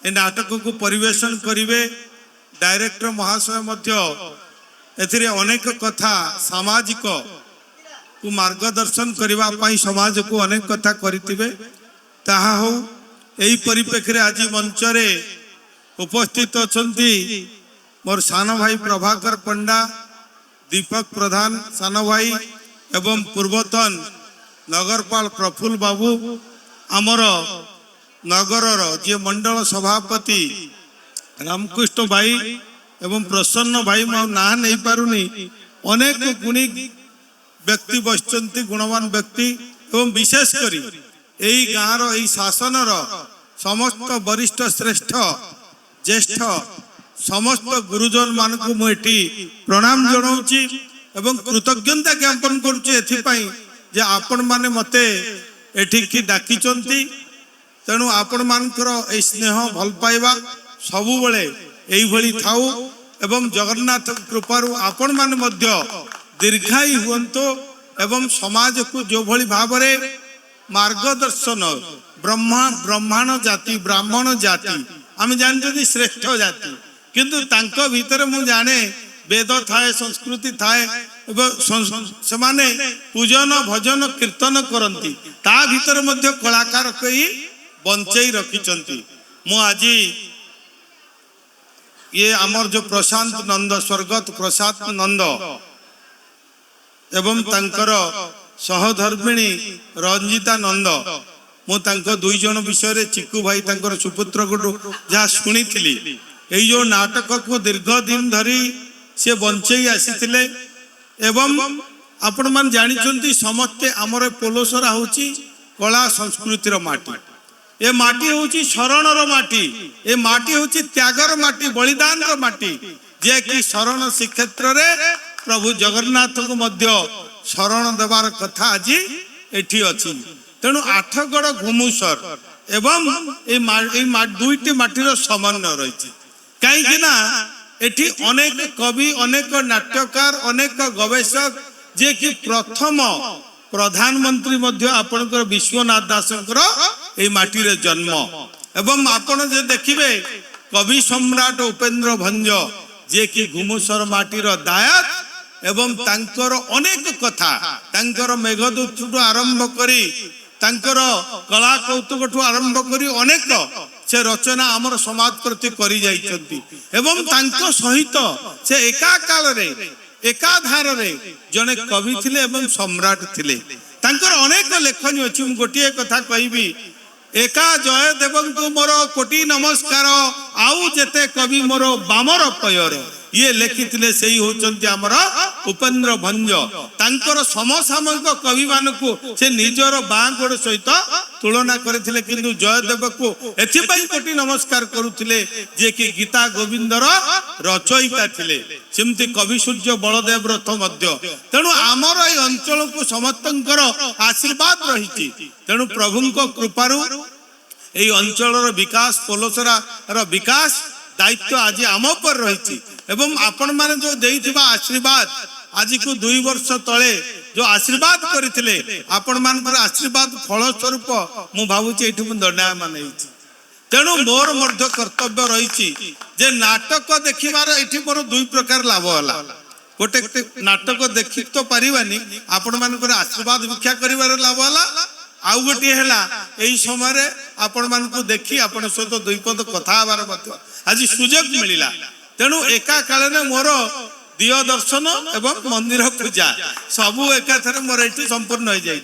ए नाटक को परिवेशन करिवे। डायरेक्टर महाशय मध्य एथिरे अनेक कथा सामाजिक को मार्गदर्शन करबा पई समाज को अनेक कथा करितिबे। ताहा हो एई परिप्रेक्षी आज मंच रे उपस्थित अछंती मोर सानो भाई प्रभाकर पंडा, दीपक प्रधान सानो भाई एवं पूर्वतन नगरपाल प्रफुल्ल बाबू, आमर नगरर जे मंडल सभापति रामकृष्ण भाई एवं प्रसन्न भाई मु ना नहीं पारुनी, अनेक गुणी व्यक्ति बसचंती, गुणवान व्यक्ति एवं विशेष करी एई गाँर एई शासनर समस्त वरिष्ठ श्रेष्ठ ज्येष्ठ समस्त गुरुजन मान को मुझे प्रणाम जनाऊँची एवं कृतज्ञता ज्ञापन करुच्ची एथिपाई जे आपण माने मते एठिकी डाकिचंती। तेणु आपण मानकर ए स्नेह भल पाइबा सबु बेले एई भली थाउ एवं जगन्नाथ कृपारु आपण माने मध्य दीर्घायु हुअंतो एवं समाज को जो भली भावरे मार्गदर्शन ब्रह्मांड जाति ब्राह्मण जाति आम जानते श्रेष्ठ जाति, किंतु तांको भीतर मु जाने वेद थाए संस्कृति थाए से माने पूजन भजन कीर्तन करती ता भीतर मध्य कलाकार कई बंचई रखिचंती। मु आज ये आमर जो प्रशांत नंद स्वर्गत प्रशांत नंद एवं तांकर सहधर्मिणी रंजिता नंद मु तांको दुई जन विषय रे चिक्कू भाई तांकर सुपुत्र को जहाँ शुणी एई जो नाटक को दीर्घ दिन धरी से बंचई आसीथिले एवं आपण मान जानिचंती समस्ते आमर पोलोसरा होची कला संस्कृतिर माटी। ए माटी होची शरणर माटी, ए माटी होची त्यागर माटी, बलिदानर माटी, जे कि शरण श्रीक्षेत्र रे प्रभु जगन्नाथ को मध्य शरण देवार कथा आज एठी अछि। तेणु आठगड़ घुमुसर एवं दुईटी माटीर समन्वय रही कहीं ना एठी अनेक कवि अनेक नाट्यकार अनेक गवेषक जे कि प्रथम प्रधानमंत्री मध्य आपनकर विश्वनाथ दासंकर ए माटी रे जन्म एवं आपण जे देखिबे कवि सम्राट उपेंद्र भंज जे कि घुमुसर माटीर दायक एवं तांकर अनेक कथा तांकर मेघदूत आरंभ करी तांकर कला कौतुक आरंभ करी अनेक से रचना आमर समाज प्रति करी जाइछंती एवं तांको सहित से एका काल रे एका धार रे जने कवि थिले एवं सम्राट थिले। तांकर अनेक लेखनी अछि। मु गोटिए कथा कहबी, एका जय देवं को मोर कोटि नमस्कार आउ जेते कवि मोर बामर पयर ये लेखिथिले सेही होचंती आमर उपेंद्र भंज। तांकर समसामयिक कवि मानकु से निजर बाँ गोड़ सहित तुलना करथिले, किंतु जयदेव को एथिपाई कोटि नमस्कार करुथिले जे कि गीता गोविंदर रचयिता थिले, सेमति कवि सूर्य बलदेव रथ मध्य। तेणु आमर ए अंचल को समस्तंकर आशीर्वाद रहिछि। तेणु प्रभुंको कृपारु ए अंचलर विकास पोलोसरा र विकास दायित्व आज आम पर रही एवं आपण माने जो देइथिबा आशीर्वाद आज को 2 वर्ष तले जो आशीर्वाद करथिले आपण मानकर आशीर्वाद फल स्वरूप मु भाबुची एठु दंडायमान होइछि। तेणु मोर मध्य कर्तव्य रही जे नाटक देखिबार एठी मोर 2 प्रकार लाभ होला। गोटे नाटक देखि तो पारिबानी आपण मानकर आशीर्वाद भिक्षा करिवार लाभ होला, आउ गोटे हैला एई समय रे आपण मानकु देखि आपण सहित 2 पद कथा हबार मध्य आज सुजोग मिलिला। तेणु एका कालने मोर दिय दर्शन एवं मंदिर पूजा सबु एका थरे मोर एठी संपूर्ण हो जाय।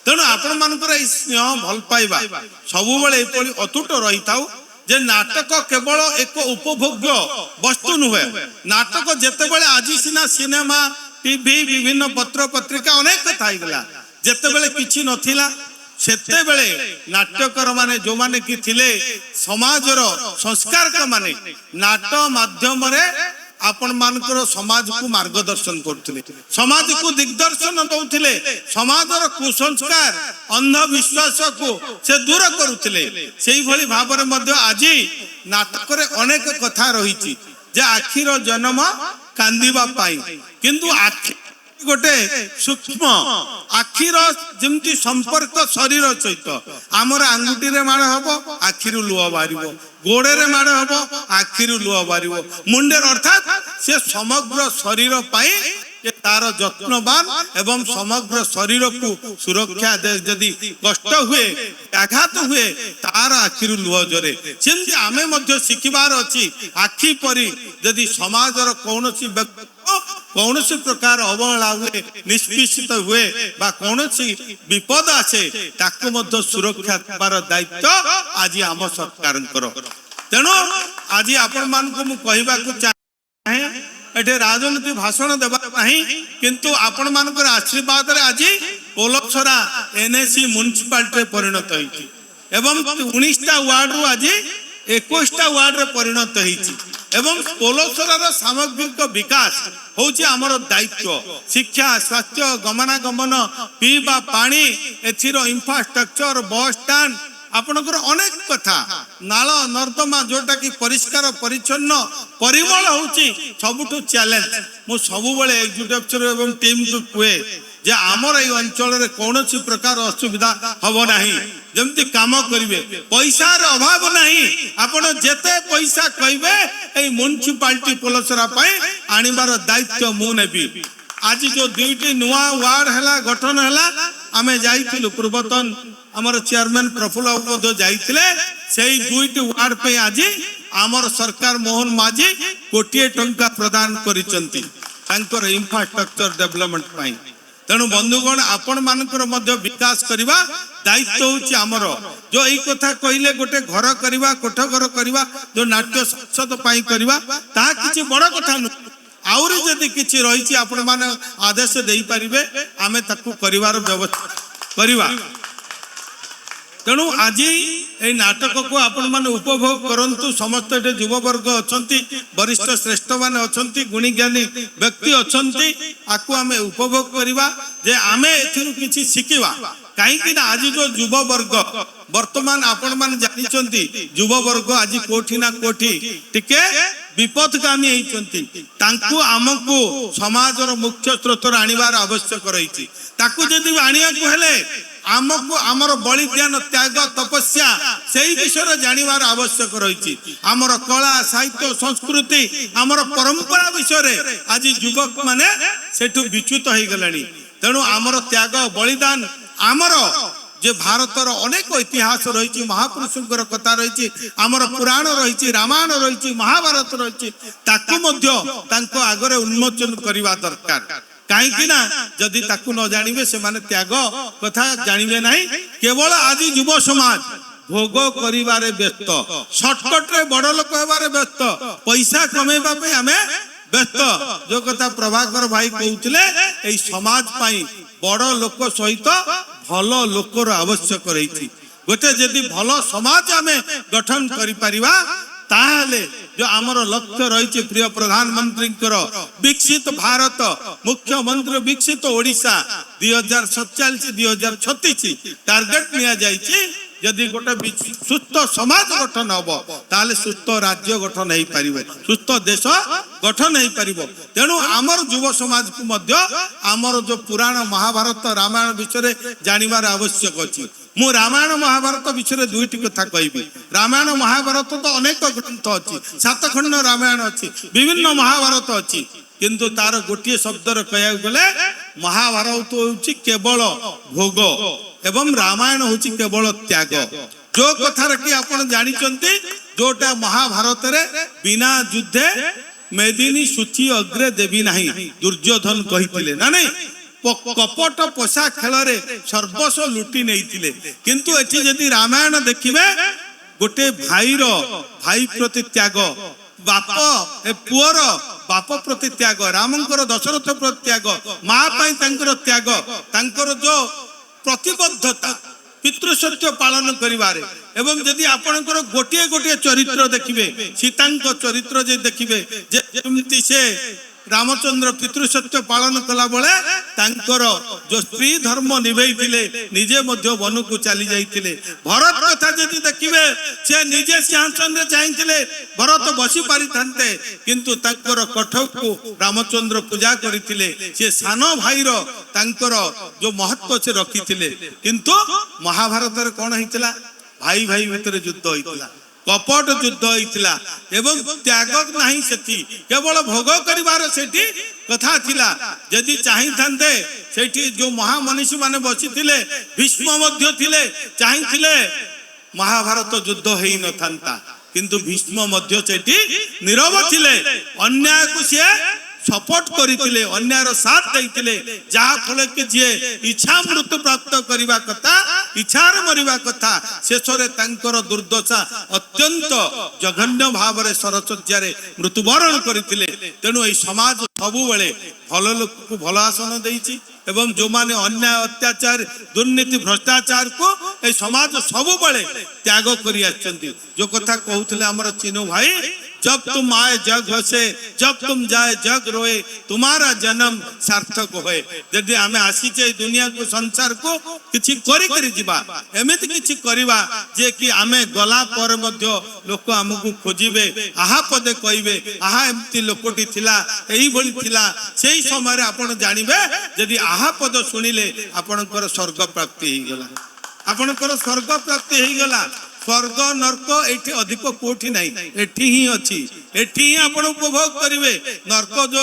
तेणु आपण मानकर ए स्नेह भल पाइबा सबु बेले एपरि अतुट रही थाउ जे नाटक केवल एक उपभोग्य वस्तु नुहे। नाटक जेते बेले आज सिना सिनेमा टीवी विभिन्न पत्र पत्रिका अनेक कथा आइगला, जेते बेले किछि नथिला सेते बेले नाट्यकर माने जो माने कि थिले समाजर संस्कारक माने नाट माध्यम रे आपण मानकर समाज को मार्गदर्शन करथिले, समाज को दिग्दर्शन दउथिले, समाजर कुसंस्कार अंधविश्वास को से दूर करुथिले। सेही भली भाबरे मध्य आज नाटक रे अनेक कथा रहिछि। ଯେ ଆଖିର ଜନ୍ମ କାନ୍ଦିବା ପାଇଁ, କିନ୍ତୁ ଆଖି ଗୋଟେ ସୂକ୍ଷ୍ମ ଆଖିର ଯେମିତି ସମ୍ପର୍କ ଶରୀର ସହିତ, ଆମର ଆଙ୍ଗୁଠିରେ ମାଡ଼ ହବ ଆଖିରୁ ଲୁହ ବାହାରିବ, ଗୋଡରେ ମାଡ଼ ହବ ଆଖିରୁ ଲୁହ ବାହାରିବ, ମୁଣ୍ଡରେ, ଅର୍ଥାତ୍ ସେ ସମଗ୍ର ଶରୀର ପାଇଁ ତାର ଯତ୍ନବାନ ଏବଂ ସମଗ୍ର ଶରୀରକୁ ସୁରକ୍ଷା ଯଦି କଷ୍ଟ ହୁଏ, ଆଘାତ ହୁଏ, ତାର ଆଖିରୁ ଲୁହ ଝରେ। ସେମିତି ଆମେ ମଧ୍ୟ ଶିଖିବାର ଅଛି, ଆଖି ପରି ଯଦି ସମାଜର କୌଣସି ବ୍ୟକ୍ତି କୌଣସି ପ୍ରକାର ଅବହେଳା ହୁଏ, ନିଷ୍ପେଷିତ ହୁଏ ବା କୌଣସି ବିପଦ ଆସେ, ତାକୁ ମଧ୍ୟ ସୁରକ୍ଷା ଦେବାର ଦାୟିତ୍ୱ ଆଜି ଆମ ସରକାରଙ୍କର। ତେଣୁ ଆଜି ଆପଣମାନଙ୍କୁ ମୁଁ କହିବାକୁ ଚାହେଁ, ଏଠି ରାଜନୀତି ଭାଷଣ ଦେବା ନାହିଁ, କିନ୍ତୁ ଆପଣମାନଙ୍କର ଆଶୀର୍ବାଦରେ ଆଜି ପୋଲସରା NAC ମ୍ୟୁନିସିପାଲିଟିରେ ପରିଣତ ହେଇଛି ଏବଂ 19ଟା ୱାର୍ଡରୁ ଆଜି 21ଟା ୱାର୍ଡରେ ପରିଣତ ହେଇଛି ଏବଂ ପୋଲସରାର ସାମଗ୍ରିକ ବିକାଶ ହଉଛି ଆମର ଦାୟିତ୍ୱ। ଶିକ୍ଷା, ସ୍ୱାସ୍ଥ୍ୟ, ଗମନାଗମନ, ପିଇବା ପାଣି, ଏଥିର ଇନଫ୍ରାଷ୍ଟ୍ରକ୍ଚର, ବସ୍ ଷ୍ଟାଣ୍ଡ, ଆପଣଙ୍କର ଅନେକ କଥା, ନାଳ ନର୍ଦ୍ଦମା, ଯୋଉଟା କି ପରିଷ୍କାର ପରିଚ୍ଛନ୍ନ ପରିମଳ ହଉଛି ସବୁଠୁ ଚ୍ୟାଲେଞ୍ଜ। ମୁଁ ସବୁବେଳେ ଏକ୍ଜିକ୍ୟୁଟିଭ ଏବଂ ଟିମକୁ କୁହେ ଯେ ଆମର ଏଇ ଅଞ୍ଚଳରେ କୌଣସି ପ୍ରକାର ଅସୁବିଧା ହବ ନାହିଁ, ଯେମିତି କାମ କରିବେ, ପଇସାର ଅଭାବ ନାହିଁ, ଆପଣ ଯେତେ ପଇସା କହିବେ ଏଇ ମ୍ୟୁନିସିପାଲିଟି ପୋଲସରା ପାଇଁ ଆଣିବାର ଦାୟିତ୍ୱ ମୁଁ ନେବି। ଆଜି ଯୋଉ 2ଟି ନୂଆ ୱାର୍ଡ ହେଲା, ଗଠନ ହେଲା, ଆମେ ଯାଇଥିଲୁ, ପୂର୍ବତନ ଆମର ଚେୟାରମ୍ୟାନ ପ୍ରଫୁଲ୍ଲ ମଧ୍ୟ ଯାଇଥିଲେ, ସେଇ 2ଟି ୱାର୍ଡ ପାଇଁ ଆଜି ଆମର ସରକାର ମୋହନ ମାଝୀ କୋଟିଏ ଟଙ୍କା ପ୍ରଦାନ କରିଛନ୍ତି ତାଙ୍କର ଇନଫ୍ରାଷ୍ଟ୍ରକ୍ଚର ଡେଭଲପମେଣ୍ଟ ପାଇଁ। ତେଣୁ ବନ୍ଧୁଗଣ, ଆପଣ ମାନଙ୍କର ମଧ୍ୟ ବିକାଶ କରିବା ଦାୟିତ୍ୱ ହଉଛି ଆମର। ଯୋଉ ଏଇ କଥା କହିଲେ ଗୋଟେ ଘର କରିବା, କୋଠ ଘର କରିବା, ଯୋଉ ନାଟ୍ୟ ସଂସଦ ପାଇଁ କରିବା, ତାହା କିଛି ବଡ କଥା ନୁହେଁ। ଆହୁରି ଯଦି କିଛି ରହିଛି ଆପଣ ମାନେ ଆଦେଶ ଦେଇପାରିବେ, ଆମେ ତାକୁ କରିବାର ବ୍ୟବସ୍ଥା କରିବା। ତେଣୁ ଆଜି এই নাটকକୁ ଆପଣମାନେ ଉପଭୋଗ କରନ୍ତୁ। ସମସ୍ତେ ଏଠି ଯୁବବର୍ଗ ଅଛନ୍ତି, ବରିଷ୍ଠ ଶ୍ରେଷ୍ଠ ମାନେ ଅଛନ୍ତି, ଗୁଣୀଜ୍ଞାନୀ ବ୍ୟକ୍ତି ଅଛନ୍ତି, ଆକୁ ଆମେ ଉପଭୋଗ କରିବା ଯେ ଆମେ ଏଥିରୁ କିଛି ଶିଖିବା। କାହିଁକି ନା ଆଜି ଯୋଉ ଯୁବବର୍ଗ ବର୍ତ୍ତମାନ ଆପଣମାନେ ଜାଣିଛନ୍ତି, ଯୁବବର୍ଗ ଆଜି କୋଠି ନା କୋଠି ଟିକେ ବିପଦଗାମୀ ହେଇଛନ୍ତି, ତାଙ୍କୁ ଆମକୁ ସମାଜର ମୁଖ୍ୟ ସ୍ରୋତରେ ଆଣିବାର ଆବଶ୍ୟକ ରହିଛି। ତାକୁ ଯଦି ଆଣିବାକୁ ହେଲେ ଆମକୁ ଆମର ବଳିଦାନ, ତ୍ୟାଗ, ତପସ୍ୟା ସେଇ ବିଷୟରେ ଜାଣିବାର ଆବଶ୍ୟକ ରହିଛି। ଆମର କଳା, ସାହିତ୍ୟ, ସଂସ୍କୃତି, ଆମର ପରମ୍ପରା ବିଷୟରେ ଆଜି ଯୁବକ ମାନେ ସେଠୁ ବିଚ୍ୟୁତ ହେଇଗଲେଣି। ତେଣୁ ଆମର ତ୍ୟାଗ, ବଳିଦାନ, ଆମର যে ଭାରତର ଅନେକ ଇତିହାସ ରହିଛି, ମହାପୁରୁଷଙ୍କର କଥା ରହିଛି, ଆମର ପୁରାଣ ରହିଛି, ରାମାୟଣ ରହିଛି, ମହାଭାରତ ରହିଛି, ତାକୁ ମଧ୍ୟ ତାଙ୍କ ଆଗରେ ଉନ୍ମୋଚନ କରିବା ଦରକାର। କାହିଁକି ନା ଯଦି ତାକୁ ନ ଜାଣିବେ ସେମାନେ ତ୍ୟାଗ କଥା ଜାଣିବେ ନାହିଁ। କେବଳ ଆଜି ଯୁବ ସମାଜ ଭୋଗ କରିବାରେ ବ୍ୟସ୍ତ, ସର୍ଟକଟରେ ବଡ ଲୋକ ହେବାରେ ବ୍ୟସ୍ତ, ପଇସା କମେଇବା ପାଇଁ ଆମେ ବ୍ୟସ୍ତ। ଯୋଉ କଥା ପ୍ରଭାକର ଭାଇ କହୁଥିଲେ, ଏଇ ସମାଜ ପାଇଁ ବଡ ଲୋକ ସହିତ ଭଲ ଲୋକର ଆବଶ୍ୟକ ରହିଛି। ଗୋଟେ ଯଦି ଭଲ ସମାଜ ଆମେ ଗଠନ କରିପାରିବା, ତାହେଲେ जो आमर लक्ष्य रही प्रिय प्रधानमंत्री विकसित भारत, मुख्यमंत्री विकसित ओडिशा 2047-2036 टार्गेट निया जायछि। यदि गोटे सुस्थ समाज गठन हम ताले सुस्थ राज्य गठन हो पारिबे, सुस्थ देश गठन हो पारिबो। तेणु आमर युव समाज को मध्य आमर जो पुराण महाभारत रामायण विषय जानिबार आवश्यक अछि। मु रामायण महाभारत विषय दुईटी कथा कहबी। रामायण महाभारत तो अनेक ग्रंथ अच्छी, 7 खंड रामायण अच्छी, विभिन्न महाभारत अच्छी, किंतु तार गोटे शब्द कह गले महाभारत होउछि केवल भोग एवं रामायण होउछि केवल त्याग। जो कथा कि आपण जानिचंती, जोटा महाभारत रे बिना युद्धे मेदिनी सूची अग्रे देवी नहीं दुर्योधन कहिथिले ना नहीं। कपट पोषा खेल रे सर्वस्व लुटी नहीं, किंतु एठी यदि रामायण देखिबे गोटे भाई प्रति त्याग, बाप ए पुअर बाप प्रति त्याग, रामंकर दशरथ प्रति त्याग, माँ पाई तांकर त्याग, तांकर जो प्रतिबद्धता पितृसत्य पालन करिवारे। एवं यदि आपनकर गोटे गोटे चरित्र देखिबे, सीतांक चरित्र जे देखिबे जेमति से ରାମଚନ୍ଦ୍ର ପିତୃସତ୍ୟ ପାଳନ କଲା ବେଳେ ତାଙ୍କର ଯୋଉ ସ୍ତ୍ରୀ ଧର୍ମ ନିଭେଇଥିଲେ ନିଜେ ମଧ୍ୟ ବନକୁ ଚାଲି ଯାଇଥିଲେ। ଭରତ କଥା ଯଦି ଦେଖିବେ ସେ ନିଜେ ସିଂହାସନରେ ଚାହିଁଥିଲେ ଭରତ ବସି ପାରିଥାନ୍ତେ, କିନ୍ତୁ ତାଙ୍କର କଠକୁ ରାମଚନ୍ଦ୍ର ପୂଜା କରିଥିଲେ। ସେ ସାନ ଭାଇର ତାଙ୍କର ଯୋଉ ମହତ୍ଵ ସେ ରଖିଥିଲେ। କିନ୍ତୁ ମହାଭାରତରେ କଣ ହେଇଥିଲା? ଭାଇ ଭାଇ ଭିତରେ ଯୁଦ୍ଧ ହେଇଥିଲା, କପଟ ଯୁଦ୍ଧ ହେଇଥିଲା ଏବଂ ତ୍ୟାଗ ନାହିଁ ସେଠି, କେବଳ ଭୋଗ କରିବାର ସେଠି କଥା ଥିଲା। ଯଦି ଚାହିଁଥାନ୍ତେ ସେଠି ଯୋଉ ମହାମନୀଷୀ ମାନେ ବସିଥିଲେ, ଭୀଷ୍ମ ମଧ୍ୟ ଥିଲେ, ଚାହିଁଥିଲେ ମହାଭାରତ ଯୁଦ୍ଧ ହେଇନଥାନ୍ତା। କିନ୍ତୁ ଭୀଷ୍ମ ମଧ୍ୟ ସେଠି ନୀରବ ଥିଲେ, ଅନ୍ୟାୟକୁ ସିଏ ସପୋର୍ଟ କରିଥିଲେ, ଅନ୍ୟାୟର ସାଥ ଦେଇଥିଲେ, ଯାହା ଫଳରେ କି ଯିଏ ଇଚ୍ଛା ମୃତ୍ୟୁ ପ୍ରାପ୍ତ କରିବା କଥା, ଇଚ୍ଛାରେ ମରିବା କଥା, ଶେଷରେ ତାଙ୍କର ଦୁର୍ଦ୍ଦଶା ଅତ୍ୟନ୍ତ ଜଘନ୍ୟ ଭାବରେ ସରଶଯ୍ୟାରେ ମୃତ୍ୟୁବରଣ କରିଥିଲେ। ତେଣୁ ଏହି ସମାଜ ସବୁବେଳେ ଭଲ ଲୋକକୁ ଭଲ ଆସନ ଦେଇଛି ଏବଂ ଯୋଉମାନେ ଅନ୍ୟାୟ ଅତ୍ୟାଚାର ଦୁର୍ନୀତି ଭ୍ରଷ୍ଟାଚାରକୁ এই সমাজ ସବୁବେଳେ ত্যাগ କରି ଆସିଛନ୍ତି। ଯୋଉ କଥା କହୁଥିଲେ ଆମର ଚିନୁ ଭାଇ, जब तुम आए जग हसे, जब तुम जाए जग रोए, तुम्हारा जन्म सार्थक होए। यदि आमे आसीचे दुनिया को संसार को किछि करी करी जिबा, एमिति किछि करिबा जे कि आमे गला पर मध्य लोक हमकु खोजिबे, आहा पदे कहिबे आहा एमिति लोकटी थिला, एही भली थिला। सेही समय रे आपण जानिबे यदि आहा पद सुनिले आपणकर स्वर्ग प्राप्ति हे गेला, आपणकर स्वर्ग प्राप्ति हे गेला। स्वर्ग नर्क एठी अधिक कोठी नहीं, एठी ही अछि, एठी ही आपण उपभोग करिवे। नर्क जो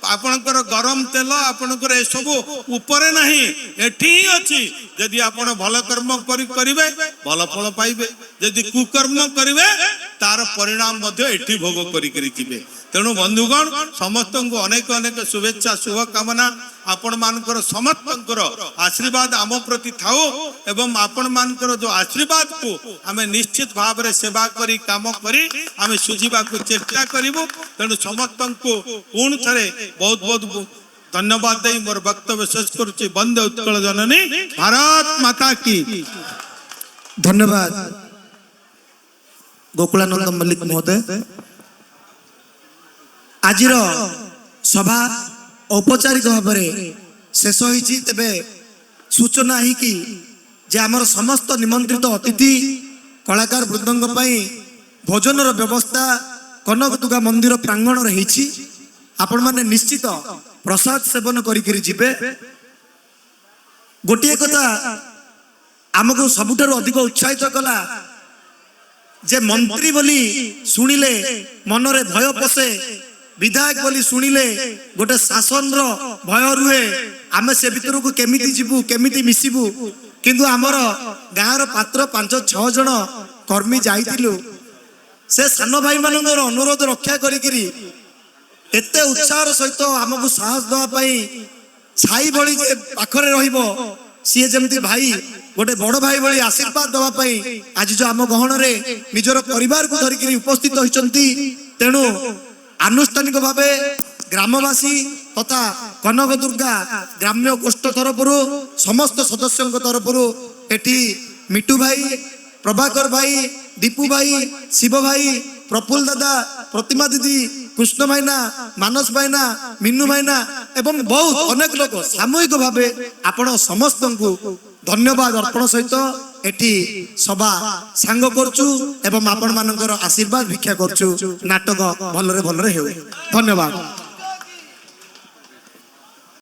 आपणकर गरम तेल आपणकर ए सब ऊपर नहीं, एठी ही अछि। यदि आपण भल कर्म करिवे भल फल पाइबे, यदि कुकर्म करिवे तार परिणाम मध्ये एठी भोग करि जिवे। तेणु बंधुगण समस्त को अनेक अनेक शुभेच्छा शुभकामना। आपण मानकर समस्तंकर आशीर्वाद आम प्रति थाओ एवं आपण मानकर जो आशीर्वाद को आमे निश्चित भाव रे सेवा करी काम करी आमे सुझिबा को चेष्टा करिवो। तेणु समस्तन को पूर्ण थरे बहुत बहुत धन्यवाद दे मोर वक्तव्य शेष करूची। वंदे उत्कल जननी भारत माता की। धन्यवाद गोकुलानंद मल्लिक महोदय। आजिर सभा औपचारिक भाव में शेष होइछि। तेबे सूचना ही कि जे आमर समस्त निमंत्रित अतिथि कलाकार वृंदंग पई भोजनर व्यवस्था कनक दुर्गा मंदिर प्रांगण रे हिछि। आपण माने निश्चित प्रसाद सेवन करी जिबे। गोटिए कथा आमको सबुठारु अधिक उत्साहित कला जे मंत्री बोली सुनिले मनरे भय पसे, विधायक बोली सुनिले गोटे शासन रो भय रुहे। आमे से भितर को केमिति जिबु केमिति मिसिबु, किंतु आमर गाँव पात्र 5-6 जन कर्मी जाइतिलु। से सान भाई मानकर अनुरोध रक्षा करी एते उत्साह सहित आमको साहस दवा पाई छाई भली जे पाखरे रहिबो सी जमती भाई गोटे बड़ भाई भली आशीर्वाद दवा पाई आज जो आम गहन रे निजर परिवार को धरिक उपस्थित होइचंती। तेणु आनुष्ठानिक भावे ग्रामवासी तथा कनक दुर्गा ग्राम्य गोष्ठ तरफ समस्त सदस्यों तरफ एटी मिटू भाई, प्रभाकर भाई, दीपू भाई, शिव भाई, प्रफुल्ल दादा, प्रतिमा दीदी, कृष्ण भाईना, मानस भाईना, मिन्नू भाईना एवं बहुत अनेक लोक सामूहिक भावे आपण समस्त को धन्यवाद अर्पण सहित एटी सभा सांग करचु एवं आपण मानकर आशीर्वाद भिक्षा करचु। नाटक भलरे भलरे हेउ। धन्यवाद।